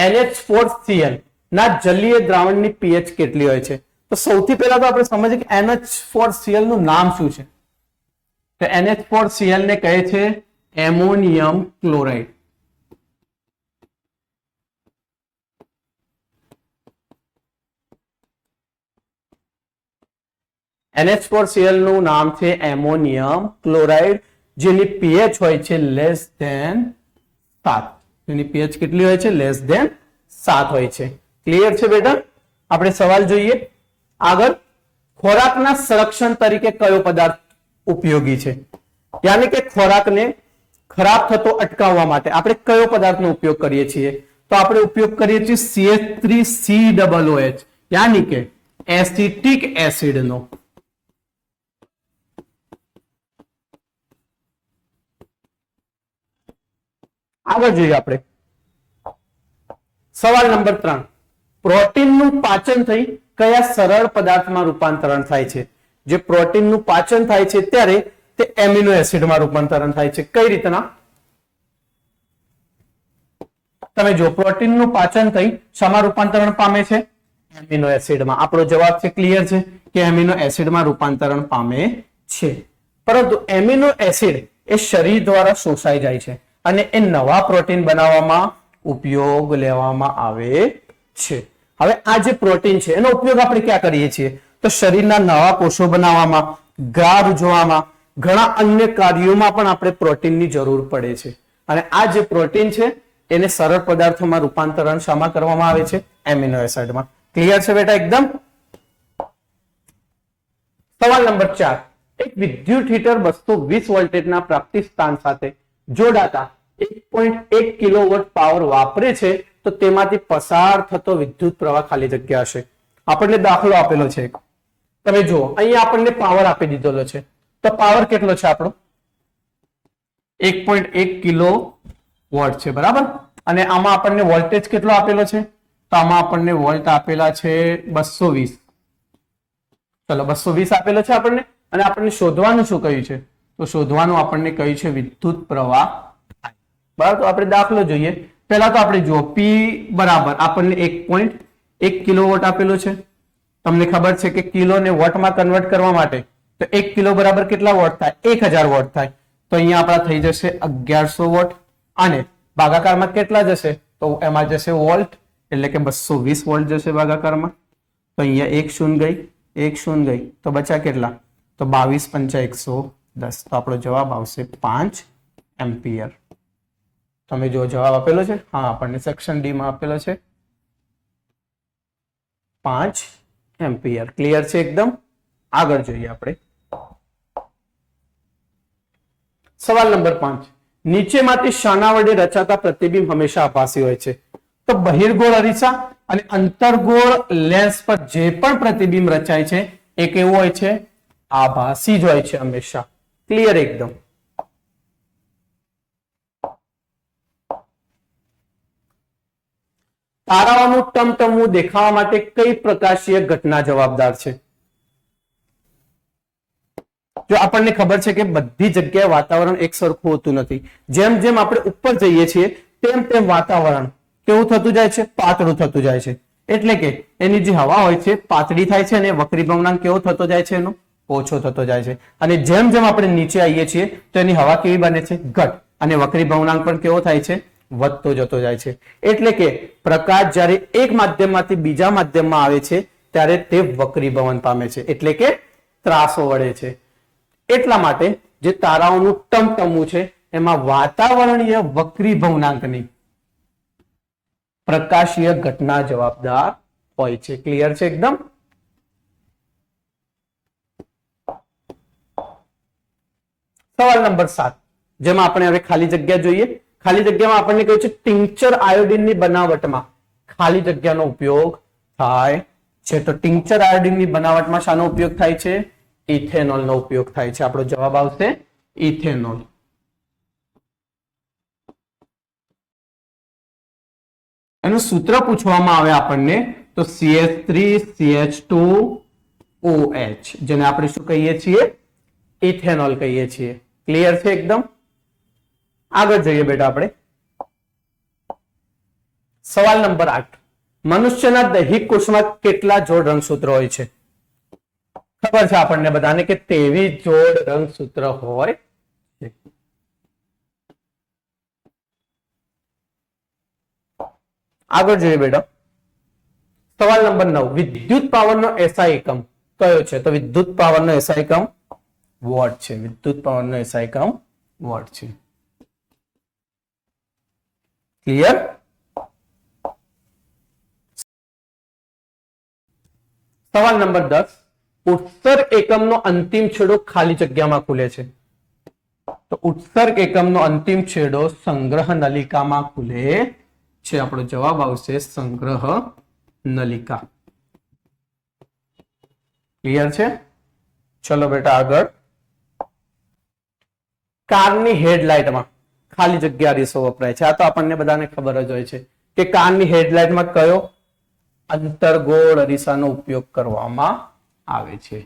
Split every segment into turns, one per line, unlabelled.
NH4Cl ના જલીય દ્રાવણની pH કેટલી હોય છે? તો સૌથી પહેલા તો આપણે સમજીએ કે NH4Cl નું નામ શું છે. તો NH4Cl ને કહે છે એમોનિયમ ક્લોરાઇડ. NH4Cl નું નામ છે એમોનિયમ ક્લોરાઇડ, જેની pH હોય છે લેસ ધેન 7. એની pH કેટલી હોય છે? લેસ ધેન 7 હોય છે. ક્લિયર છે બેટા? આપણે સવાલ જોઈએ આગળ. ખોરાકના સંરક્ષણ તરીકે કયો પદાર્થ ઉપયોગી છે? યાની કે ખોરાકને ખરાબ થતો અટકાવવા માટે આપણે કયો પદાર્થનો ઉપયોગ કરીએ છીએ? તો આપણે ઉપયોગ કરીએ છીએ CH3COOH, યાની કે એસિટિક એસિડનો. આગળ જોઈએ આપણે સવાલ નંબર 3. પ્રોટીનનું પાચન થઈ કયા સરળ પદાર્થમાં રૂપાંતરણ થાય છે? જે પ્રોટીનનું પાચન થાય છે ત્યારે તે એમિનો એસિડમાં રૂપાંતરણ થાય છે. કઈ રીતના? તમે જો પ્રોટીનનું પાચન થઈ શામાં રૂપાંતરણ પામે છે? એમિનો એસિડમાં. આપણો જવાબ છે ક્લિયર છે કે એમિનો એસિડમાં રૂપાંતરણ પામે છે. પરંતુ એમિનો એસિડ એ શરીર દ્વારા શોષાઈ જાય છે અને એ નવા પ્રોટીન બનાવવામાં ઉપયોગ લેવામાં આવે છે. હવે આ જે પ્રોટીન છે એનો ઉપયોગ આપણે ક્યાં કરીએ છીએ? તો શરીરના નવા કોષો બનાવવામાં, ગાર ઉજવામાં, ઘણા અન્ય કાર્યોમાં પણ આપણે પ્રોટીનની જરૂર પડે છે. અને આ જે પ્રોટીન છે એને સરળ પદાર્થોમાં રૂપાંતરણ શામાં કરવામાં આવે છે? એમિનો એસિડમાં. ક્લિયર છે બેટા એકદમ? સવાલ નંબર 4. એક વિદ્યુત હીટર 220 વોલ્ટેજના પ્રાપ્તિ સ્થાન સાથે જોડાતા 1.1 કિલોવોટ પાવર વાપરે છે તો તેમાંથી પસાર થતો વિદ્યુત પ્રવાહ ખાલી જગ્યા હશે. આપણને દાખલો આપેલો છે. તમે જુઓ અહીંયા આપણને પાવર આપી દીધેલો છે. તો પાવર કેટલો છે આપણો? 1.1 કિલો વોટ છે, બરાબર. અને આમાં આપણને વોલ્ટેજ કેટલો આપેલો છે? તો આમાં આપણને વોલ્ટ આપેલા છે 220. ચલો 220 આપેલો છે આપણને. અને આપણને શોધવાનું શું કહ્યું છે? તો શોધવાનું આપણને કહ્યું છે વિદ્યુત પ્રવાહ. બરાબર. તો આપણે દાખલો જોઈએ. પહેલા તો આપણે જુઓ P બરાબર આપણને 1.1 કિલોવોટ આપેલો છે. તમને ખબર છે કે કિલોને વોટમાં કન્વર્ટ કરવા માટે તો 1 કિલો બરાબર કેટલા વોટ થાય? 1000 વોટ થાય. તો અહીંયા આપણા થઈ જશે 1100 વોટ. અને ભાગાકારમાં કેટલા જશે? તો એમાં જશે વોલ્ટ, એટલે કે 220 વોલ્ટ જશે ભાગાકારમાં. તો અહીંયા 1 શૂન્ય ગઈ, 1 શૂન્ય ગઈ, તો બચ્યા કેટલા? તો 22 5 110. તો આપણો જવાબ આવશે 5 એમ્પિયર. તમે જો જવાબ આપેલો છે, હા આપણને સેક્શન ડી માં આપેલો છે 5 એમ્પિયર. ક્લિયર છે એકદમ? આગળ જોઈએ આપણે સવાલ નંબર 5. નીચેમાંથી શાના વડે રચાતા પ્રતિબિંબ હંમેશા આભાસી હોય છે? તો બહિર્ગોળ અરીસા અને અંતર્ગોળ લેન્સ પર જે પણ પ્રતિબિંબ રચાય છે એ કેવું હોય છે? આભાસી જ હોય છે હંમેશા. ક્લિયર એકદમ? તારાઓનું ટમટમવું દેખાવા માટે કઈ પ્રકાશીય ઘટના જવાબદાર છે? જો આપણને ખબર છે કે બધી જગ્યાએ વાતાવરણ એક સરખું હોતું નથી. જેમ જેમ આપણે ઉપર જઈએ છીએ તેમ તેમ વાતાવરણ કેવું થતું જાય છે? પાતળું થતું જાય છે. એટલે કે એની જે હવા હોય છે પાતળી થાય છે અને વક્રીભવનાંક કેવો થતો જાય છે? એનો ઓછો થતો જાય છે. અને જેમ જેમ આપણે નીચે આવીએ છીએ તો એની હવા કેવી બને છે? ઘટ. અને વક્રીભવનાંક પણ કેવો થાય છે? વધતો જતો જાય છે. એટલે કે પ્રકાશ જ્યારે એક માધ્યમમાંથી બીજા માધ્યમમાં આવે છે ત્યારે તે વક્રીભવન પામે છે, એટલે કે ત્રાસો વળે છે. એટલા માટે જે તારાઓનું ટમટમવું છે એમાં વાતાવરણીય વક્રીભવનાંકની પ્રકાશીય ઘટના જવાબદાર હોય છે. ક્લિયર છે એકદમ? સવાલ નંબર 7, જેમાં આપણે હવે ખાલી જગ્યા જોઈએ. ખાલી જગ્યામાં આપણને કહ્યું છે ટિંકચર આયોડિનની બનાવટમાં ખાલી જગ્યાનો ઉપયોગ થાય છે. તો ટિંકચર આયોડિનની બનાવટમાં શાનો ઉપયોગ થાય છે? ઇથેનોલનો ઉપયોગ થાય છે. આપણો જવાબ આવશે ઇથેનોલ. એનું સૂત્ર પૂછવામાં આવે આપણને તો CH3CH2OH, જેને આપણે શું કહીએ છીએ? ઇથેનોલ કહીએ છીએ. ક્લિયર છે એકદમ? આગળ જોઈએ બેટા આપણે સવાલ નંબર 8, મનુષ્યના દૈહિક કોષમાં કેટલા જોડ રંગસૂત્રો હોય છે? ખબર છે આપણને બધાને કે 23 જોડ રંગસૂત્ર હોય છે. આગળ જોઈએ બેટા, સવાલ નંબર 9, વિદ્યુત પાવરનો એસઆઈ એકમ કયો છે? તો વિદ્યુત પાવરનો એસઆઈ એકમ વોટ છે. વિદ્યુત પાવરનો એસઆઈ એકમ વોટ છે. ક્લિયર? સવાલ નંબર 10, ઉત્સર્ગ એકમનો અંતિમ છેડો ખાલી જગ્યામાં ખુલે છે. તો ઉત્સર્ગ એકમનો અંતિમ છેડો સંગ્રહ નલિકામાં ખુલે છે. આપણો જવાબ આવશે સંગ્રહ નલિકા. ક્લિયર છે? ચલો બેટા આગળ. કારની હેડલાઇટમાં ખાલી જગ્યા અરીસો વપરાય છે. આ તો આપણને બધાને ખબર જ હોય છે કે કારની હેડલાઇટમાં કયો અંતર્ગોળ અરીસાનો ઉપયોગ કરવામાં આવે છે.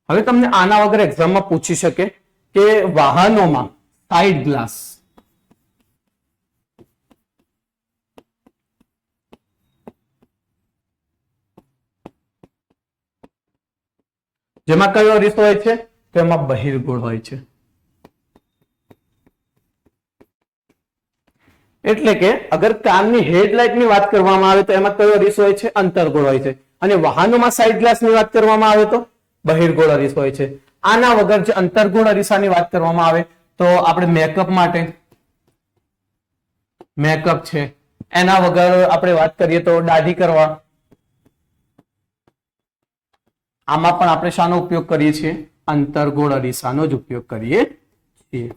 હવે તમને આના વગર એક્ઝામમાં પૂછી શકે કે વાહનોમાં સાઇડ ગ્લાસ જેમાં કયો અરીસો હોય છે? તો એમાં બહિર્ગોળ હોય છે. એટલે કે અગર કારની હેડલાઇટની વાત કરવામાં આવે તો એમાં કયો અરીસો હોય છે? અંતર્ગોળ હોય છે. અને વાહનોમાં સાઇડ ગ્લાસની વાત કરવામાં આવે તો બહિર્ગોળ અરીસો હોય છે. આના વગર જે અંતર્ગોળ અરીસાની વાત કરવામાં આવે તો આપણે મેકઅપ માટે મેકઅપ છે, એના વગર આપણે વાત કરીએ તો દાઢી કરવા, આમાં પણ આપણે શાનો ઉપયોગ કરીએ છીએ? અંતર્ગોળ અરીસાનો જ ઉપયોગ કરીએ છીએ.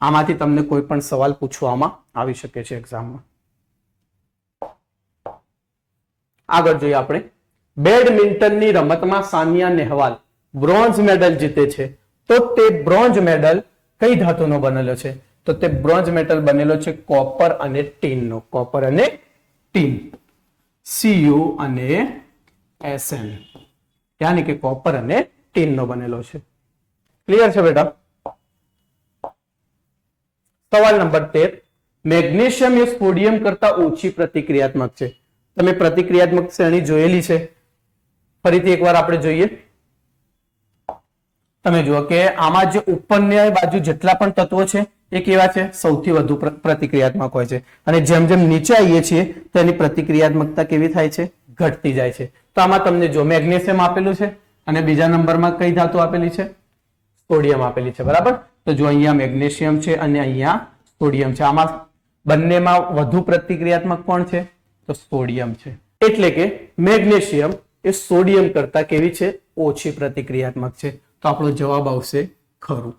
આમાંથી તમને કોઈ પણ સવાલ પૂછવામાં આવી શકે છે એક્ઝામમાં. આગળ જોઈએ આપણે, બેડમિન્ટનની રમતમાં સાનિયા નેહવાલ બ્રોન્ઝ મેડલ જીતે છે તો તે બ્રોન્ઝ મેડલ કઈ ધાતુનો બનેલો છે? તો તે બ્રોન્ઝ મેડલ બનેલો છે કોપર અને ટીનનો. કોપર અને ટીન, Cu અને Sn, યાની કે કોપર અને ટીનનો બનેલો છે. ક્લિયર છે બેટા? સવાલ નંબર 13, મેગ્નેશિયમ એ સોડિયમ કરતા ઓછી પ્રતિક્રિયાત્મક છે. તમે પ્રતિક્રિયાત્મક શ્રેણી જોયેલી છે, ફરીથી એકવાર આપણે જોઈએ. તમે જુઓ કે આમાં જે ઉપરની બાજુ જેટલા પણ તત્વો છે એ કેવા છે? સૌથી વધુ પ્રતિક્રિયાત્મક હોય છે. અને જેમ જેમ નીચે આવીએ છીએ તેની પ્રતિક્રિયાત્મકતા કેવી થાય છે? ઘટતી જાય છે. તો આમાં તમને જો મેગ્નેશિયમ આપેલું છે અને બીજા નંબરમાં કઈ ધાતુ આપેલી છે? સોડિયમ આપેલી છે. બરાબર? તો જો અહીંયા મેગ્નેશિયમ છે અને અહીંયા સોડિયમ છે. આમાં બંનેમાં વધુ પ્રતિક્રિયાત્મક કોણ છે? તો સોડિયમ છે. એટલે કે મેગ્નેશિયમ એ સોડિયમ કરતા કેવી છે? ઓછી પ્રતિક્રિયાત્મક છે. તો આપણો જવાબ આવશે ખરું.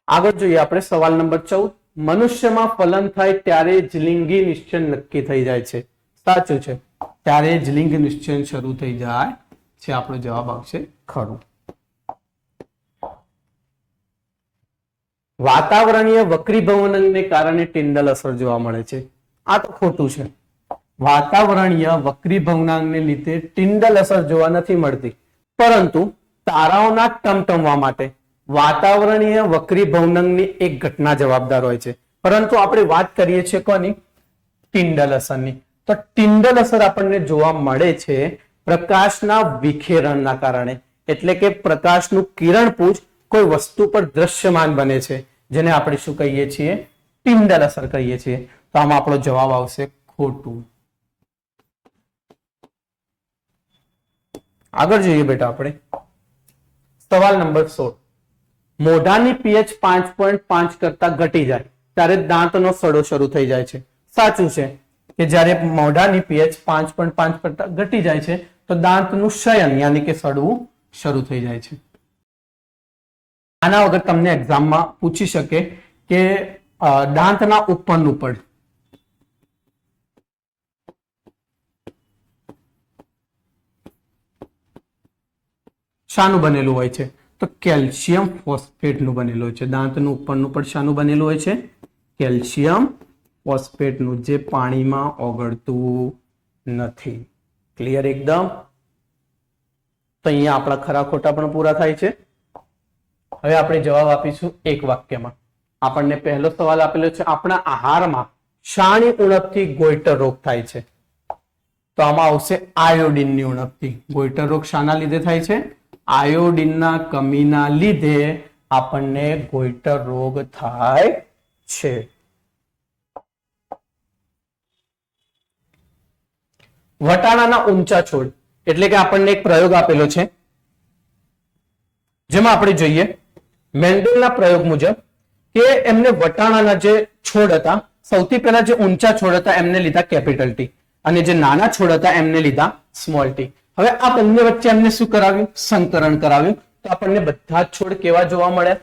આગળ જોઈએ આપણે સવાલ નંબર 14, મનુષ્યમાં ફલન થાય ત્યારે જ લિંગી નિશ્ચય નક્કી થઈ જાય છે. સાચું છે, ત્યારે જ લિંગ નિશ્ચય શરૂ થઈ જાય છે. આપણો જવાબ આવશે ખરું. વાતાવરણીય વક્રીભવનને કારણે ટિન્ડલ અસર જોવા મળે છે. આ તો ખોટું છે. વાતાવરણીય વક્રીભવનાંકને લીધે ટિન્ડલ અસર જોવા નથી મળતી, પરંતુ તારાઓના ટમટમવા માટે વાતાવરણીય વક્રીભવનાંકની એક ઘટના જવાબદાર હોય છે. પરંતુ આપણે વાત કરીએ છીએ કોની? ટિન્ડલ અસરની. તો ટિન્ડલ અસર આપણને જોવા મળે છે પ્રકાશના વિખેરણના કારણે. એટલે કે પ્રકાશનું કિરણપુંજ કોઈ વસ્તુ પર દ્રશ્યમાન બને છે, જેને આપણે શું કહીએ છીએ? ટિન્ડલ અસર કહીએ છીએ. તો આમાં આપણો જવાબ આવશે ખોટું. આગળ જોઈએ બેટા આપણે સવાલ નંબર 16, મોઢાની પીએચ 5.5 કરતા ઘટી જાય ત્યારે દાંતનો સડો શરૂ થઈ જાય છે. સાચું છે કે જ્યારે મોઢાની પીએચ 5.5 કરતા ઘટી જાય છે તો દાંતનું શયન યાની કે સડવું શરૂ થઈ જાય છે. આના વગર તમને એક્ઝામમાં પૂછી શકે કે દાંતના ઉપરનું પડ શાનું બનેલું હોય છે? તો કેલ્શિયમ ફોસ્ફેટનું બનેલું હોય છે. દાંતનું ઉપરનું પડ શાનું બનેલું હોય છે? કેલ્શિયમ ફોસ્ફેટનું, જે પાણીમાં ઓગળતું નથી. ક્લિયર એકદમ? તો અહીંયા આપણા ખરા ખોટા પણ પૂરા થાય છે. હવે આપણે જવાબ આપીશું એક વાક્યમાં. આપણને પહેલો સવાલ આપેલો છે, આપણા આહારમાં શાની ઉણપથી ગોઈટર રોગ થાય છે? તો આમાં આવશે આયોડિનની ઉણપથી. ગોઈટર રોગ શાના લીધે થાય છે? આયોડિનના કમીના લીધે આપણને ગોઈટર રોગ થાય છે. વટાણાના ઊંચા છોડ એટલે કે આપણને એક પ્રયોગ આપેલો છે, જેમાં આપણે જોઈએ મેન્ડેલના પ્રયોગ મુજબ કે એમને વટાણાના જે છોડ હતા, સૌથી પહેલા જે ઊંચા છોડ હતા એમને લીધા કેપિટલ ટી અને જે નાના છોડ હતા એમને લીધા સ્મોલ ટી. હવે આ બંને વચ્ચે એમને શું કરાવ્યું? સંકરણ કરાવ્યું. તો આપણને બધા જ છોડ કેવા જોવા મળ્યા?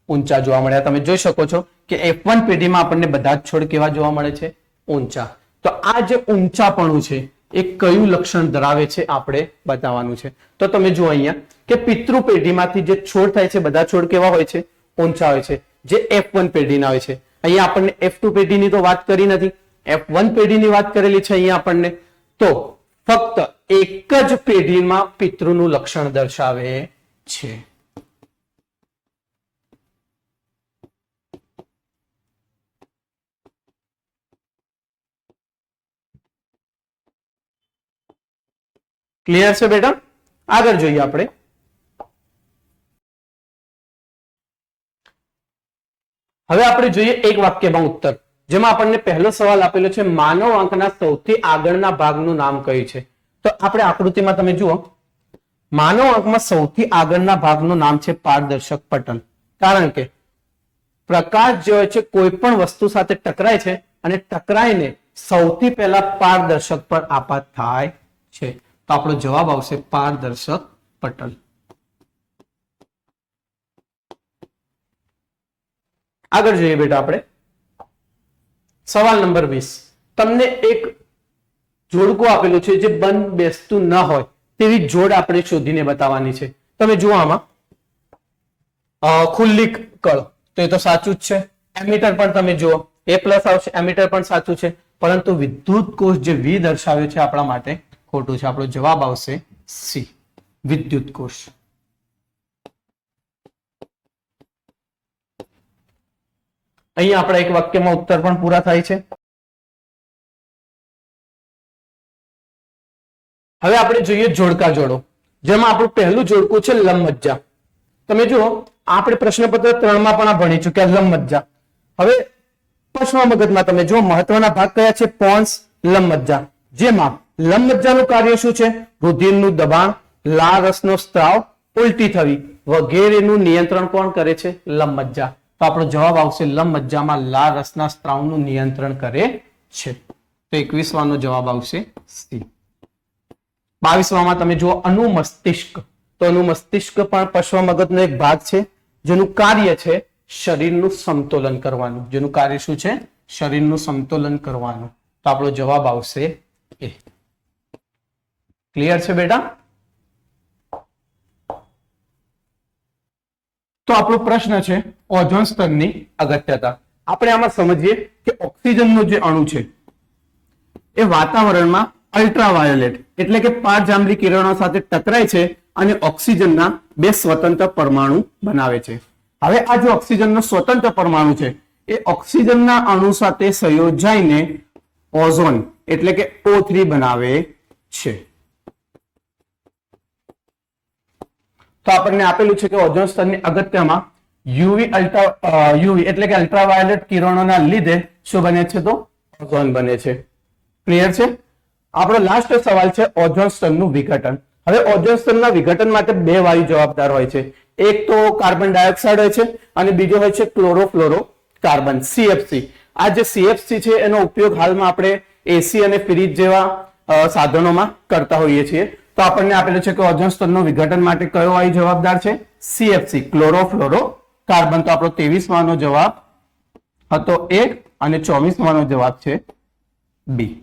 ઊંચા જોવા મળ્યા. તમે જોઈ શકો છો કે F1 પેઢીમાં આપણને બધા જ છોડ કેવા જોવા મળે છે? ઊંચા. તો આ જે ઊંચાપણું છે એ કયું લક્ષણ ધરાવે છે આપણે બતાવવાનું છે. તો તમે જુઓ અહીંયા કે પિતૃ પેઢીમાંથી જે છોડ થાય છે બધા છોડ કેવા હોય છે? ઊંચા હોય છે, જે F1 પેઢીના હોય છે. અહીંયા આપણને F2 પેઢીની તો વાત કરી નથી, F1 પેઢીની વાત કરેલી છે અહીંયા આપણને. તો ફક્ત એક જ પેઢીમાં પિતૃનું લક્ષણ દર્શાવે છે. ક્લિયર છે બેટા? આગળ જોઈએ આપણે. હવે આપણે જોઈએ એક વાક્યમાં ઉત્તર, જેમાં આપણને પહેલો સવાલ આપેલો છે, માનવ આંખના સૌથી આગળના ભાગનું નામ કયું છે? તો આપણે આકૃતિમાં તમે જુઓ, માનવ આંખમાં સૌથી આગળના ભાગનું નામ છે પારદર્શક પટલ. કારણ કે પ્રકાશ જે હોય છે કોઈ પણ વસ્તુ સાથે ટકરાય છે અને ટકરાઈને સૌથી પહેલા પારદર્શક પર આપાત થાય છે. તો આપણો જવાબ આવશે પારદર્શક પટલ. આગળ જોઈએ બેટા આપણે સવાલ નંબર 20. તમને એક જોડકું આપેલું છે જે બંધ બેસતું ન હોય તેવી જોડ આપણે શોધીને બતાવવાની છે. તમે જુઓ આમાં ખુલ્લી કળ, તો એ તો સાચું જ છે. એમીટર પણ તમે જુઓ, એ પ્લસ આવશે, એમીટર પણ સાચું છે. પરંતુ વિદ્યુત કોષ જે વી દર્શાવ્યો છે આપણા માટે ખોટું છે. આપણો જવાબ આવશે સી, વિદ્યુત કોષ. અહીં આપણા એક વાક્યમાં ઉત્તર પણ પૂરા થાય છે. હવે આપણે જોઈએ જોડકા જોડો, જેમાં આપણું પહેલું જોડકું છે લંબમજ્જા. તમે જુઓ આપણે પ્રશ્નપત્ર 3 માં પણ આ ભણી ચૂક્યા લંબમજ્જા. હવે પશ્ચિમ મગજમાં તમે જુઓ મહત્વના ભાગ કયા છે? પોન્સ, લંબમજ્જા. જેમાં લંબમજ્જાનું કાર્ય શું છે? રુધિરનું દબાણ, લાળ રસનો સ્ત્રાવ, ઉલટી થવી વગેરેનું નિયંત્રણ કોણ કરે છે? લંબમજ્જા. તો આપણો જવાબ આવશે લંબમજ્જામાં લાળ રસના સ્ત્રાવનું નિયંત્રણ કરે છે. તો 21 નો જવાબ આવશે સી. 22 તમે જુઓ અનુમસ્તિષ્ક. તો અનુમસ્તિષ્ક પણ પશ્વ મગજનો એક ભાગ છે, જેનું કાર્ય છે શરીરનું સમતોલન કરવાનું. જેનું કાર્ય શું છે? શરીરનું સમતોલન કરવાનું. તો આપણો જવાબ આવશે એ. ક્લિયર છે બેટા? તો આપણો પ્રશ્ન છે ઓઝોન સ્તરની અગત્યતા. આપણે આમાં સમજીએ કે ઓક્સિજનનો જે અણુ છે એ વાતાવરણમાં અલ્ટ્રાવાયોલેટ એટલે કે પારજાંબલી કિરણો સાથે ટકરાય છે અને ઓક્સિજનના 2 સ્વતંત્ર પરમાણુ બનાવે છે. હવે આ જે ઓક્સિજનનો સ્વતંત્ર પરમાણુ છે એ ઓક્સિજનના અણુ સાથે સંયોજાઈને ઓઝોન એટલે કે O3 બનાવે છે. તો આપણને આપેલું છે કે ઓઝોન સ્તરની અગત્યમાં યુવી એટલે કે અલ્ટ્રાવાયોલેટ કિરણોના લીધે શું બને છે? તો ઓઝોન બને છે. ક્લિયર છે? આપણો લાસ્ટ સવાલ છે ઓઝોન સ્તરનું વિઘટન. હવે ઓઝોન સ્તરના વિઘટન માટે 2 વાયુ જવાબદાર હોય છે. એક તો કાર્બન ડાયોક્સાઇડ હોય છે અને બીજો હોય છે ક્લોરોફ્લોરો કાર્બન, CFC. આ જે CFC છે એનો ઉપયોગ હાલમાં આપણે એસી અને ફ્રીજ જેવા સાધનોમાં કરતા હોઈએ છીએ. તો આપણને આપેલું છે કે ઓઝોન સ્તરનું વિઘટન માટે કયો વાયુ જવાબદાર છે? CFC, chlorofluoro carbon. તો આપણો 23 નો જવાબ હતો 1 અને 24 નો જવાબ છે બી.